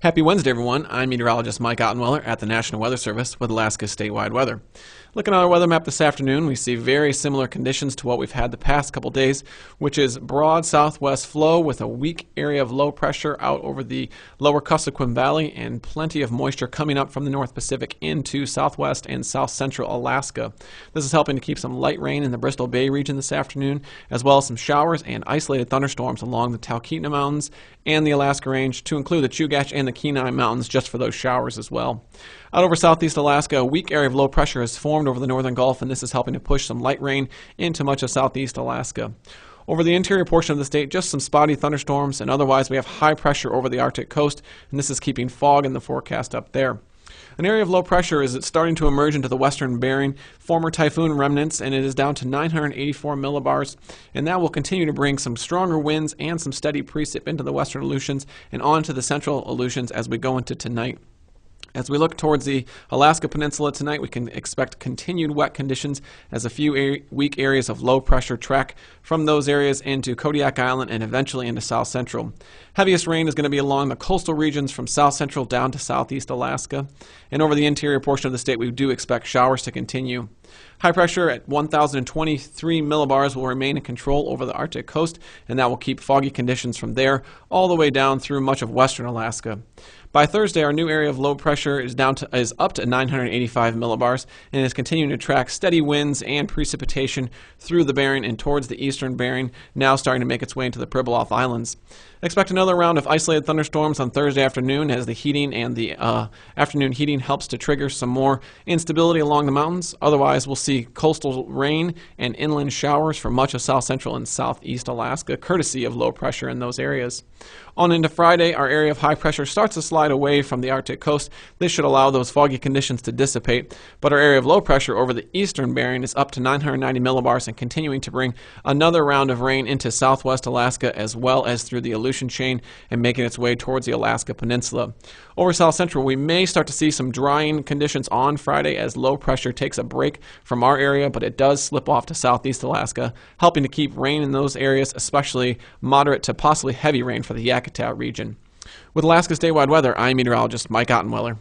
Happy Wednesday, everyone. I'm meteorologist Mike Ottenweller at the National Weather Service with Alaska's statewide weather. Looking at our weather map this afternoon, we see very similar conditions to what we've had the past couple days, which is broad southwest flow with a weak area of low pressure out over the lower Kuskokwim Valley and plenty of moisture coming up from the North Pacific into southwest and south central Alaska. This is helping to keep some light rain in the Bristol Bay region this afternoon, as well as some showers and isolated thunderstorms along the Talkeetna Mountains and the Alaska Range, to include the Chugach and the Kenai Mountains just for those showers as well. Out over southeast Alaska, a weak area of low pressure has formed over the northern Gulf, and this is helping to push some light rain into much of southeast Alaska. Over the interior portion of the state, just some spotty thunderstorms, and otherwise we have high pressure over the Arctic coast, and this is keeping fog in the forecast up there. An area of low pressure is starting to emerge into the western Bering, former typhoon remnants, and it is down to 984 millibars, and that will continue to bring some stronger winds and some steady precip into the western Aleutians and onto the central Aleutians as we go into tonight. As we look towards the Alaska Peninsula tonight, we can expect continued wet conditions as a few weak areas of low pressure track from those areas into Kodiak Island and eventually into south central. Heaviest rain is going to be along the coastal regions from south central down to southeast Alaska. And over the interior portion of the state, we do expect showers to continue. High pressure at 1,023 millibars will remain in control over the Arctic coast, and that will keep foggy conditions from there all the way down through much of western Alaska. By Thursday, our new area of low pressure is up to 985 millibars and is continuing to track steady winds and precipitation through the Bering and towards the eastern Bering, now starting to make its way into the Pribilof Islands. Expect another round of isolated thunderstorms on Thursday afternoon as the heating and the afternoon heating helps to trigger some more instability along the mountains. Otherwise, we'll see coastal rain and inland showers for much of south central and southeast Alaska, courtesy of low pressure in those areas. On into Friday, our area of high pressure starts to slide away from the Arctic coast. This should allow those foggy conditions to dissipate, but our area of low pressure over the eastern Bering is up to 990 millibars and continuing to bring another round of rain into southwest Alaska as well as through the Aleutian chain and making its way towards the Alaska Peninsula. Over south central, we may start to see some drying conditions on Friday as low pressure takes a break from our area, but it does slip off to southeast Alaska, helping to keep rain in those areas, especially moderate to possibly heavy rain for the Yakutat region. With Alaska's statewide weather, I'm meteorologist Mike Ottenweller.